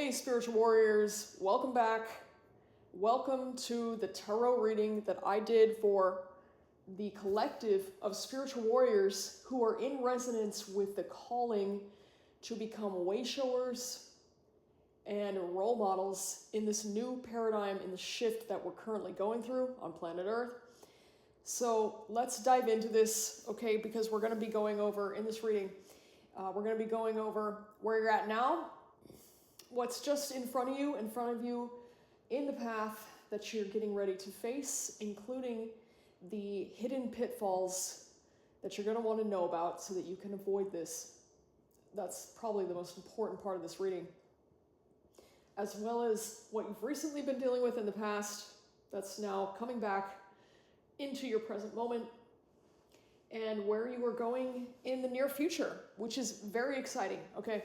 Okay, spiritual warriors, welcome back. Welcome to the tarot reading that I did for the collective of spiritual warriors who are in resonance with the calling to become wayshowers and role models in this new paradigm, in the shift that we're currently going through on planet Earth. So let's dive into this, okay, because we're going to be going over, in this reading, we're going to be going over where you're at now, what's just in front of you in the path that you're getting ready to face, including the hidden pitfalls that you're going to want to know about so that you can avoid this. That's probably the most important part of this reading. As well as what you've recently been dealing with in the past that's now coming back into your present moment, and where you are going in the near future, which is very exciting, okay?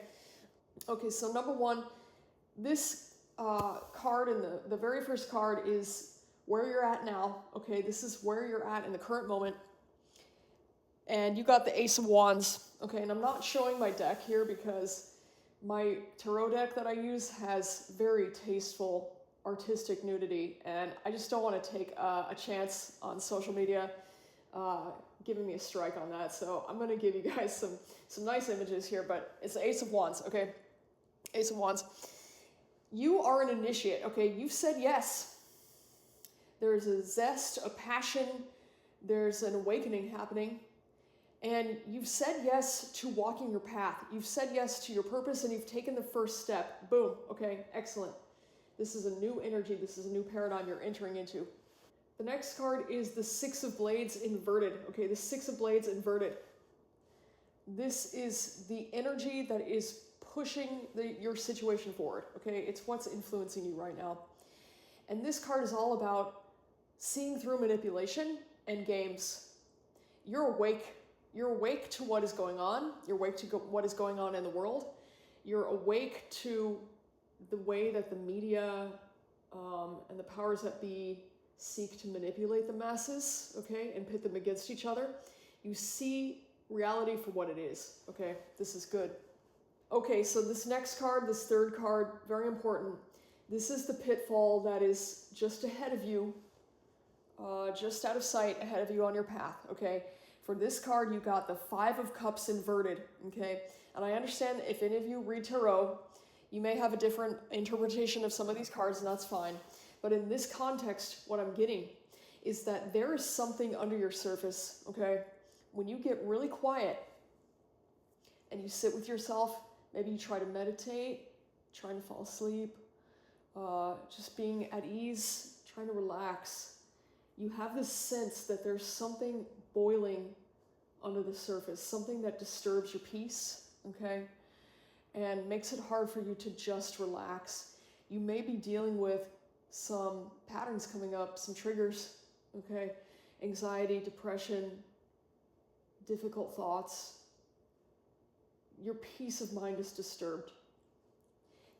Okay, so number one, this card, and the very first card is where you're at now, okay? This is where you're at in the current moment. And you got the Ace of Wands, okay? And I'm not showing my deck here because my tarot deck that I use has very tasteful artistic nudity, and I just don't want to take a chance on social media giving me a strike on that. So I'm going to give you guys some nice images here, but it's the Ace of Wands, okay? Ace of Wands. You are an initiate, okay? You've said yes. There's a zest, a passion, there's an awakening happening, and you've said yes to walking your path. You've said yes to your purpose, and you've taken the first step. Boom, okay, excellent. This is a new energy, this is a new paradigm you're entering into. The next card is the Six of Blades inverted, okay? The Six of Blades inverted. This is the energy that is pushing your situation forward, okay? It's what's influencing you right now. And this card is all about seeing through manipulation and games. You're awake. You're awake to what is going on. You're awake to what is going on in the world. You're awake to the way that the media and the powers that be seek to manipulate the masses, okay, and pit them against each other. You see reality for what it is, okay? This is good. Okay, so this next card, this third card, very important. This is the pitfall that is just ahead of you, just out of sight, ahead of you on your path, okay? For this card, you got the Five of Cups inverted, okay? And I understand if any of you read tarot, you may have a different interpretation of some of these cards, and that's fine. But in this context, what I'm getting is that there is something under your surface, okay? When you get really quiet and you sit with yourself, maybe you try to meditate, trying to fall asleep, just being at ease, trying to relax, you have this sense that there's something boiling under the surface, something that disturbs your peace, okay? And makes it hard for you to just relax. You may be dealing with some patterns coming up, some triggers, okay? Anxiety, depression, difficult thoughts. Your peace of mind is disturbed.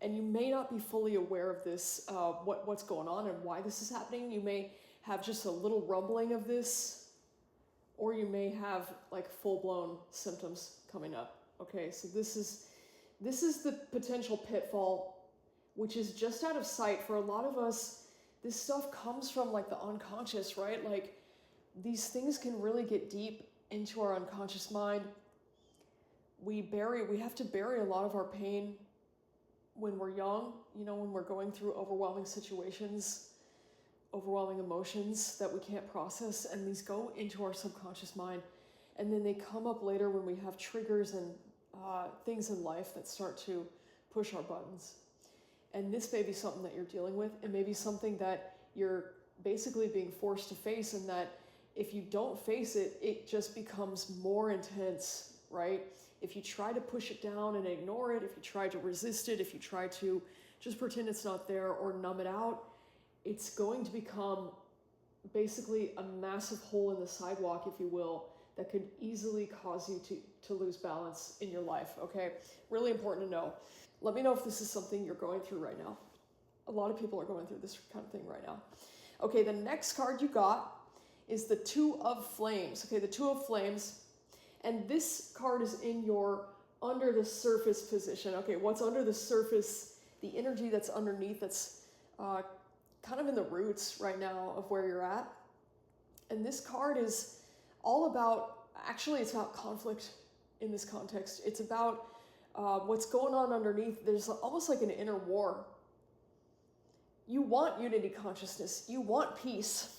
And you may not be fully aware of this, what's going on and why this is happening. You may have just a little rumbling of this, or you may have like full-blown symptoms coming up, okay? So this is the potential pitfall, which is just out of sight. For a lot of us, this stuff comes from like the unconscious, right? Like these things can really get deep into our unconscious mind. We have to bury a lot of our pain when we're young, when we're going through overwhelming situations, overwhelming emotions that we can't process, and these go into our subconscious mind. And then they come up later when we have triggers and things in life that start to push our buttons. And this may be something that you're dealing with. It may be something that you're basically being forced to face, and that if you don't face it, it just becomes more intense, right? If you try to push it down and ignore it, if you try to resist it, if you try to just pretend it's not there or numb it out, it's going to become basically a massive hole in the sidewalk, if you will, that could easily cause you to lose balance in your life, okay? Really important to know. Let me know if this is something you're going through right now. A lot of people are going through this kind of thing right now. Okay, the next card you got is the Two of Flames. Okay, the Two of Flames. And this card is in your under the surface position. Okay, what's under the surface the energy that's underneath, that's kind of in the roots right now of where you're at. And this card is all about, actually it's about conflict in this context. It's about what's going on underneath. There's almost like an inner war. You want unity consciousness. You want peace.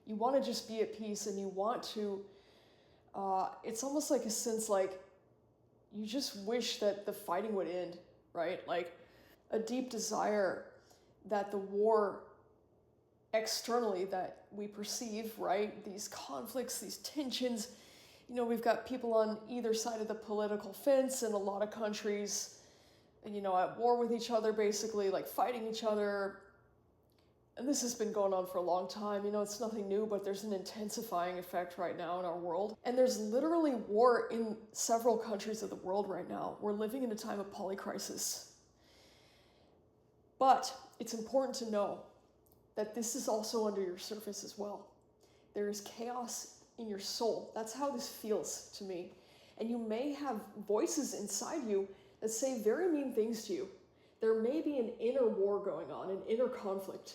You want to just be at peace, and you want to, it's almost like a sense like you just wish that the fighting would end, right? Like a deep desire that the war externally that we perceive, right? These conflicts, these tensions, you know, we've got people on either side of the political fence in a lot of countries, you know, at war with each other, basically, like fighting each other. And this has been going on for a long time. You know, it's nothing new, but there's an intensifying effect right now in our world. And there's literally war in several countries of the world right now. We're living in a time of polycrisis. But it's important to know that this is also under your surface as well. There is chaos in your soul. That's how this feels to me. And you may have voices inside you that say very mean things to you. There may be an inner war going on, an inner conflict.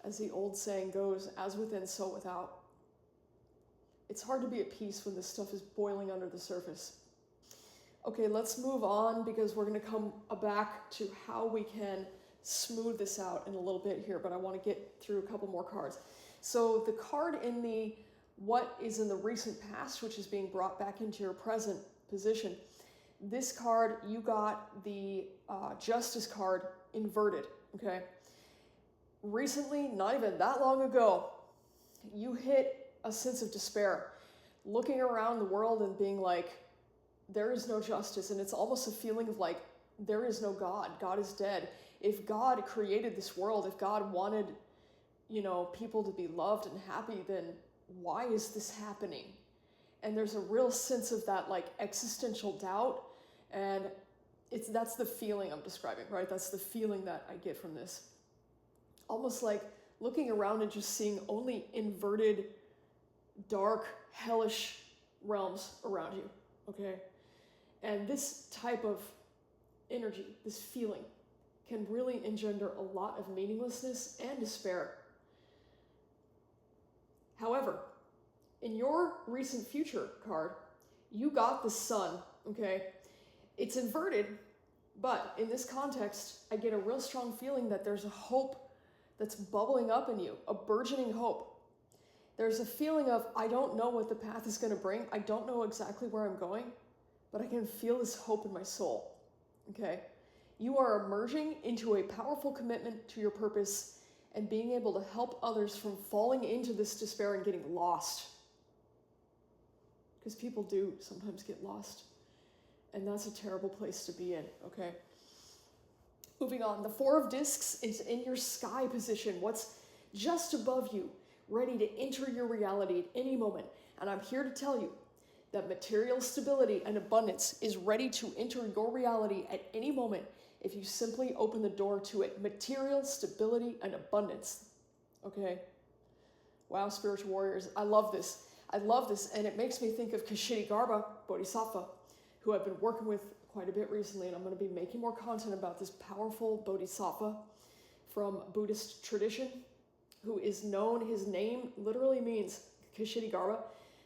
As the old saying goes, as within, so without. It's hard to be at peace when this stuff is boiling under the surface. Okay, let's move on, because we're going to come back to how we can smooth this out in a little bit here, but I want to get through a couple more cards. So the card in the what is in the recent past, which is being brought back into your present position, this card, you got the Justice card inverted, okay? Recently, not even that long ago, you hit a sense of despair, looking around the world and being like, there is no justice. And it's almost a feeling of like, there is no God. God is dead. If God created this world, if God wanted, you know, people to be loved and happy, then why is this happening? And there's a real sense of that like existential doubt. And that's the feeling I'm describing, right? That's the feeling that I get from this. Almost like looking around and just seeing only inverted, dark, hellish realms around you, okay? And this type of energy, this feeling, can really engender a lot of meaninglessness and despair. However, in your recent future card, you got the Sun, okay? It's inverted, but in this context, I get a real strong feeling that there's a hope that's bubbling up in you, a burgeoning hope. There's a feeling of, I don't know what the path is going to bring. I don't know exactly where I'm going, but I can feel this hope in my soul, okay? You are emerging into a powerful commitment to your purpose and being able to help others from falling into this despair and getting lost. Because people do sometimes get lost, and that's a terrible place to be in, okay? Moving on, the Four of Discs is in your sky position, what's just above you, ready to enter your reality at any moment. And I'm here to tell you that material stability and abundance is ready to enter your reality at any moment if you simply open the door to it. Material stability and abundance. Okay? Wow, spiritual warriors. I love this. I love this, and it makes me think of Kshitigarbha Bodhisattva, who I've been working with quite a bit recently, and I'm going to be making more content about this powerful bodhisattva from Buddhist tradition, who is known, his name literally means, Kshitigarbha,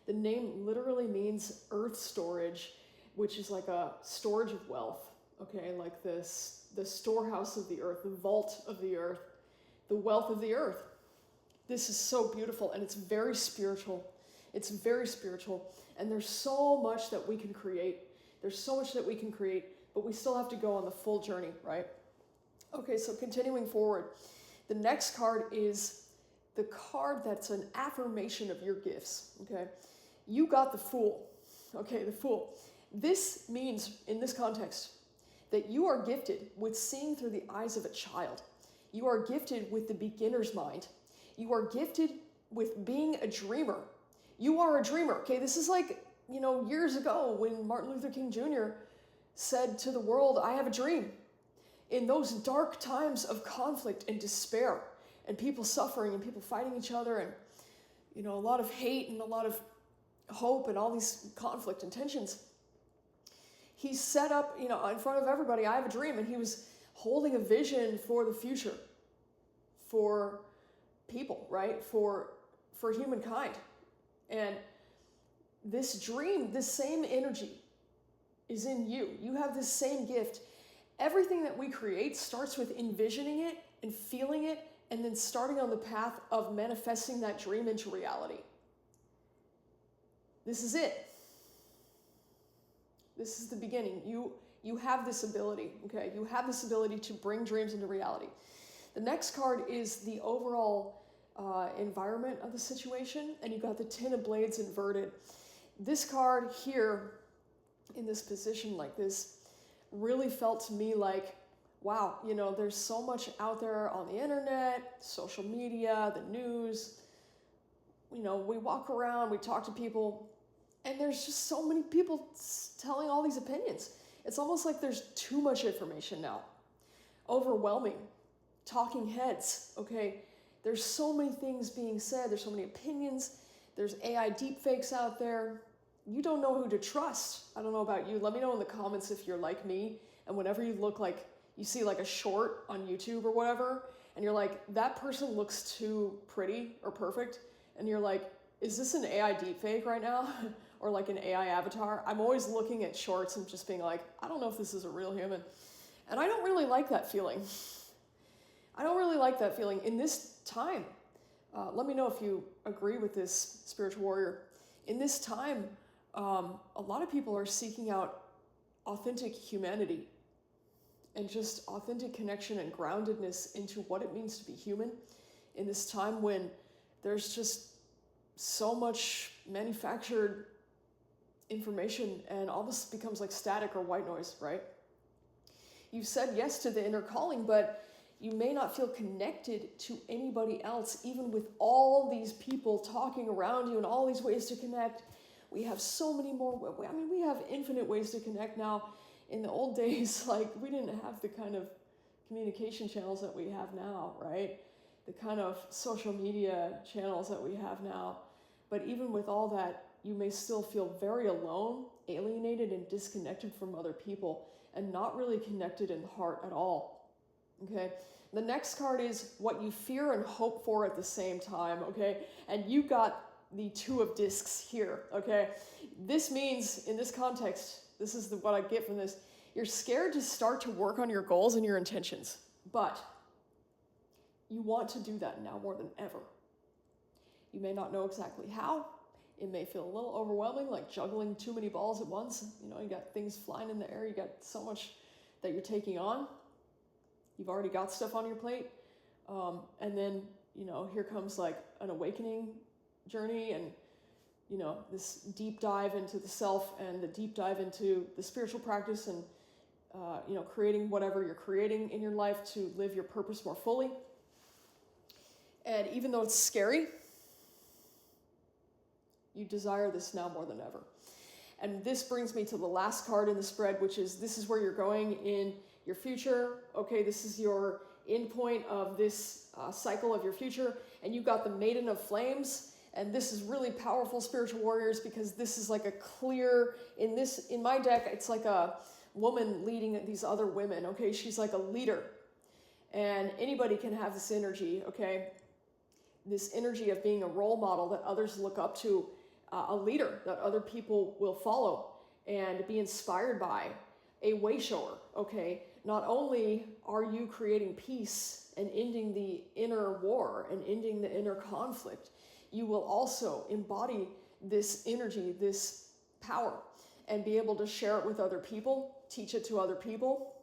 the name literally means earth storage, which is like a storage of wealth, okay, like this, the storehouse of the earth, the vault of the earth, the wealth of the earth. This is so beautiful, and it's very spiritual. It's very spiritual, and there's so much that we can create. There's so much that we can create, but we still have to go on the full journey, right? Okay, so continuing forward, the next card is the card that's an affirmation of your gifts, okay? You got the Fool, okay, the Fool. This means, in this context, that you are gifted with seeing through the eyes of a child. You are gifted with the beginner's mind. You are gifted with being a dreamer. You are a dreamer, okay? This is like, you know, years ago when Martin Luther King Jr. said to the world, I have a dream. In those dark times of conflict and despair and people suffering and people fighting each other and, you know, a lot of hate and a lot of hope and all these conflict and tensions, He set up, in front of everybody, I have a dream, and he was holding a vision for the future, for people, right? For humankind. And this dream, this same energy is in you. You have this same gift. Everything that we create starts with envisioning it and feeling it, and then starting on the path of manifesting that dream into reality. This is it. This is the beginning. You have this ability, okay? You have this ability to bring dreams into reality. The next card is the overall environment of the situation, and you got the Ten of Blades inverted. This card here, in this position like this, really felt to me like, wow, there's so much out there on the internet, social media, the news. We walk around, we talk to people, and there's just so many people telling all these opinions. It's almost like there's too much information now. Overwhelming. Talking heads, okay? There's so many things being said. There's so many opinions. There's AI deepfakes out there. You don't know who to trust. I don't know about you. Let me know in the comments if you're like me, and whenever you look like, you see like a short on YouTube or whatever, and you're like, that person looks too pretty or perfect, and you're like, is this an AI deepfake right now? Or like an AI avatar? I'm always looking at shorts and just being like, I don't know if this is a real human. And I don't really like that feeling. I don't really like that feeling in this time. Let me know if you agree with this, spiritual warrior. In this time, a lot of people are seeking out authentic humanity and just authentic connection and groundedness into what it means to be human in this time when there's just so much manufactured information and all this becomes like static or white noise, right? You've said yes to the inner calling, but you may not feel connected to anybody else, even with all these people talking around you and all these ways to connect. We have so many more, we have infinite ways to connect now. In the old days, like, we didn't have the kind of communication channels that we have now, right? The kind of social media channels that we have now. But even with all that, you may still feel very alone, alienated, and disconnected from other people, and not really connected in the heart at all, okay? The next card is what you fear and hope for at the same time, okay? And you got the Two of Discs here, okay? This means, in this context, this is what I get from this, you're scared to start to work on your goals and your intentions, but you want to do that now more than ever. You may not know exactly how. It may feel a little overwhelming, like juggling too many balls at once. You got things flying in the air. You got so much that you're taking on. You've already got stuff on your plate. And then, here comes like an awakening journey and, this deep dive into the self and the deep dive into the spiritual practice and, creating whatever you're creating in your life to live your purpose more fully. And even though it's scary, you desire this now more than ever. And this brings me to the last card in the spread, which is this is where you're going in your future. Okay, this is your end point of this cycle of your future. And you got the Maiden of Flames. And this is really powerful, spiritual warriors, because this is like a clear, in my deck, it's like a woman leading these other women. Okay, she's like a leader. And anybody can have this energy, okay? This energy of being a role model that others look up to, a leader that other people will follow and be inspired by, a wayshower, okay? Not only are you creating peace and ending the inner war and ending the inner conflict, you will also embody this energy, this power, and be able to share it with other people, teach it to other people,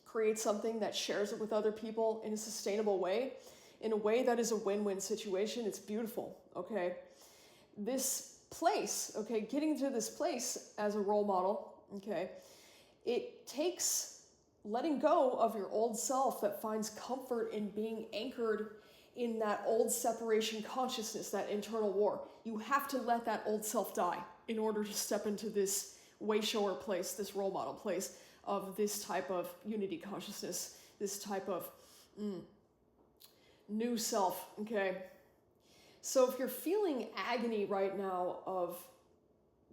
create something that shares it with other people in a sustainable way, in a way that is a win-win situation. It's beautiful, okay? This place, okay, getting to this place as a role model, okay, it takes letting go of your old self that finds comfort in being anchored in that old separation consciousness, that internal war. You have to let that old self die in order to step into this wayshower place, this role model place of this type of unity consciousness, this type of new self, okay? So if you're feeling agony right now of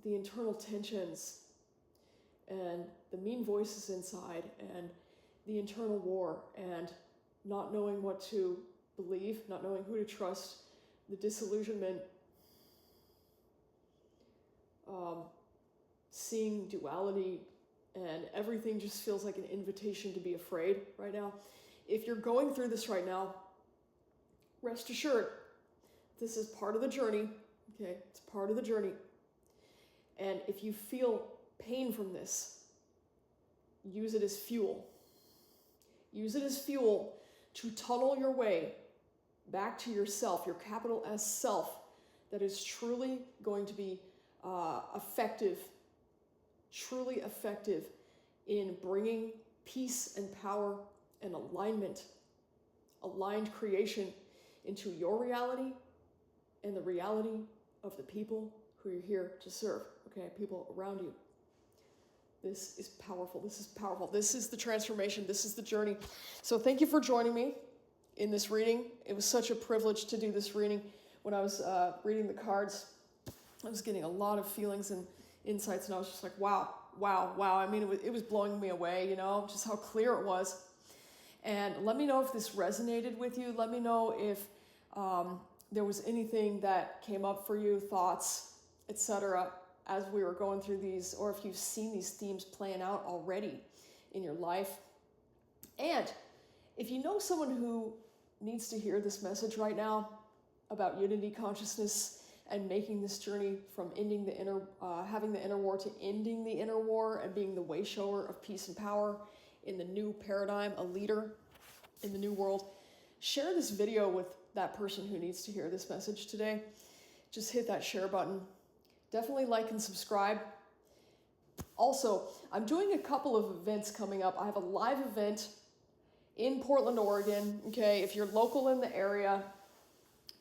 the internal tensions and the mean voices inside, and the internal war, and not knowing what to believe, not knowing who to trust, the disillusionment, seeing duality, and everything just feels like an invitation to be afraid right now. If you're going through this right now, rest assured, this is part of the journey, okay? It's part of the journey. And if you feel pain from this, use it as fuel. Use it as fuel to tunnel your way back to yourself, your capital S self, that is truly going to be truly effective in bringing peace and power and alignment, aligned creation into your reality and the reality of the people who you're here to serve, okay? People around you. This is powerful. This is powerful. This is the transformation. This is the journey. So thank you for joining me in this reading. It was such a privilege to do this reading. When I was reading the cards, I was getting a lot of feelings and insights, and I was just like, wow. I mean, it was blowing me away, you know, just how clear it was. And let me know if this resonated with you. Let me know if there was anything that came up for you, thoughts, etc., as we were going through these, or if you've seen these themes playing out already in your life. And if you know someone who needs to hear this message right now about unity consciousness and making this journey from ending the having the inner war to ending the inner war and being the wayshower of peace and power in the new paradigm, a leader in the new world, share this video with that person who needs to hear this message today. Just hit that share button. Definitely like and subscribe. Also, I'm doing a couple of events coming up. I have a live event in Portland, Oregon. Okay, if you're local in the area,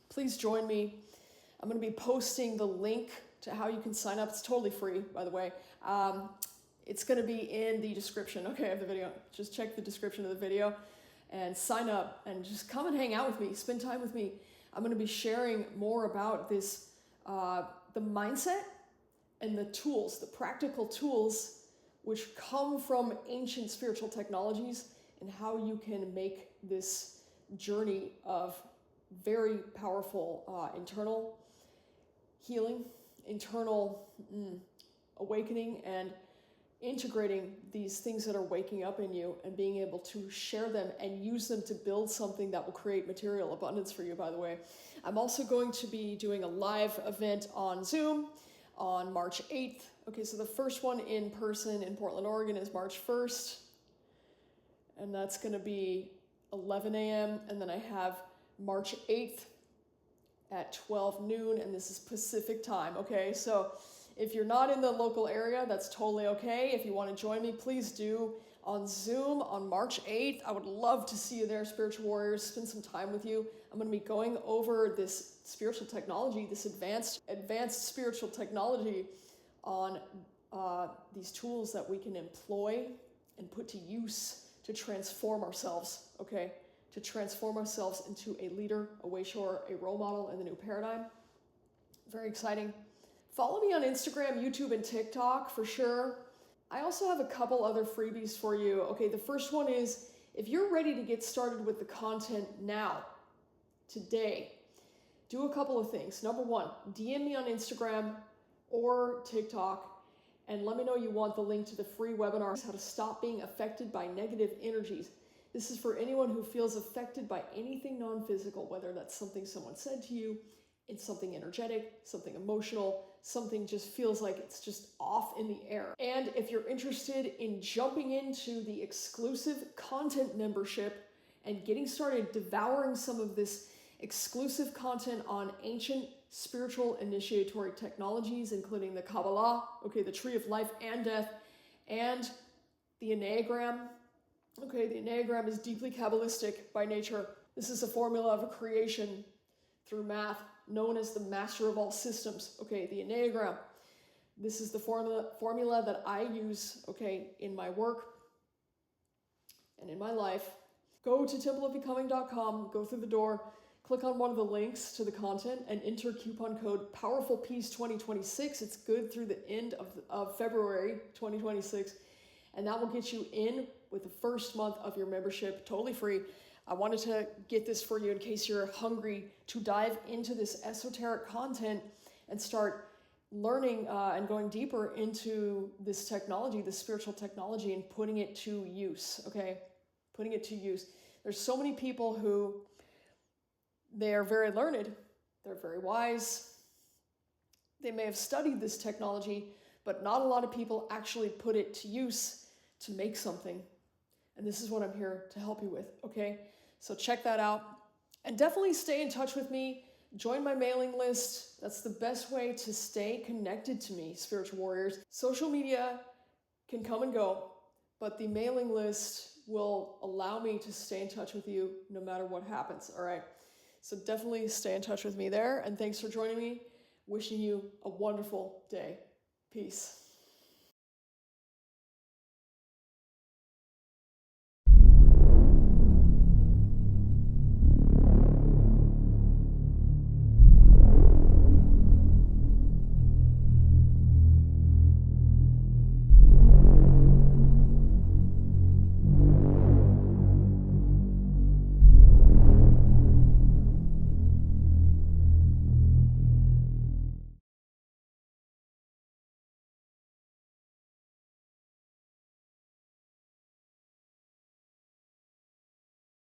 please join me. I'm going to be posting the link to how you can sign up. It's totally free, by the way. It's going to be in the description, okay, of the video. Just check the description of the video and sign up and just come and hang out with me. Spend time with me. I'm going to be sharing more about this, the mindset and the tools, the practical tools which come from ancient spiritual technologies, and how you can make this journey of very powerful internal healing, internal awakening, and integrating these things that are waking up in you and being able to share them and use them to build something that will create material abundance for you, by the way. I'm also going to be doing a live event on Zoom on March 8th. Okay, so the first one in person in Portland, Oregon is March 1st. And that's going to be 11 a.m. And then I have March 8th at 12 noon, and this is Pacific time, okay? So if you're not in the local area, that's totally okay. If you want to join me, please do on Zoom on March 8th. I would love to see you there, spiritual warriors, spend some time with you. I'm going to be going over this spiritual technology, this advanced spiritual technology on these tools that we can employ and put to use to transform ourselves, okay? To transform ourselves into a leader, a wayshower, a role model in the new paradigm. Very exciting. Follow me on Instagram, YouTube, and TikTok for sure. I also have a couple other freebies for you. Okay, the first one is, if you're ready to get started with the content now, today, do a couple of things. Number one, DM me on Instagram or TikTok and let me know you want the link to the free webinar, How to Stop Being Affected by Negative Energies. This is for anyone who feels affected by anything non-physical, whether that's something someone said to you, it's something energetic, something emotional, something just feels like it's just off in the air. And if you're interested in jumping into the exclusive content membership and getting started devouring some of this exclusive content on ancient spiritual initiatory technologies, including the Kabbalah, okay, the tree of life and death, and the Enneagram. Okay, the Enneagram is deeply Kabbalistic by nature. This is a formula of a creation through math, known as the master of all systems. Okay, the Enneagram. This is the formula that I use, okay, in my work and in my life. Go to templeofbecoming.com, go through the door, click on one of the links to the content and enter coupon code PowerfulPeace2026. It's good through the end of February 2026, and that will get you in with the first month of your membership totally free. I wanted to get this for you in case you're hungry to dive into this esoteric content and start learning and going deeper into this technology, this spiritual technology, and putting it to use, okay? Putting it to use. There's so many people who, they are very learned, they're very wise, they may have studied this technology, but not a lot of people actually put it to use to make something. And this is what I'm here to help you with, okay? So check that out. And definitely stay in touch with me. Join my mailing list. That's the best way to stay connected to me, spiritual warriors. Social media can come and go, but the mailing list will allow me to stay in touch with you no matter what happens, all right? So definitely stay in touch with me there. And thanks for joining me. Wishing you a wonderful day. Peace.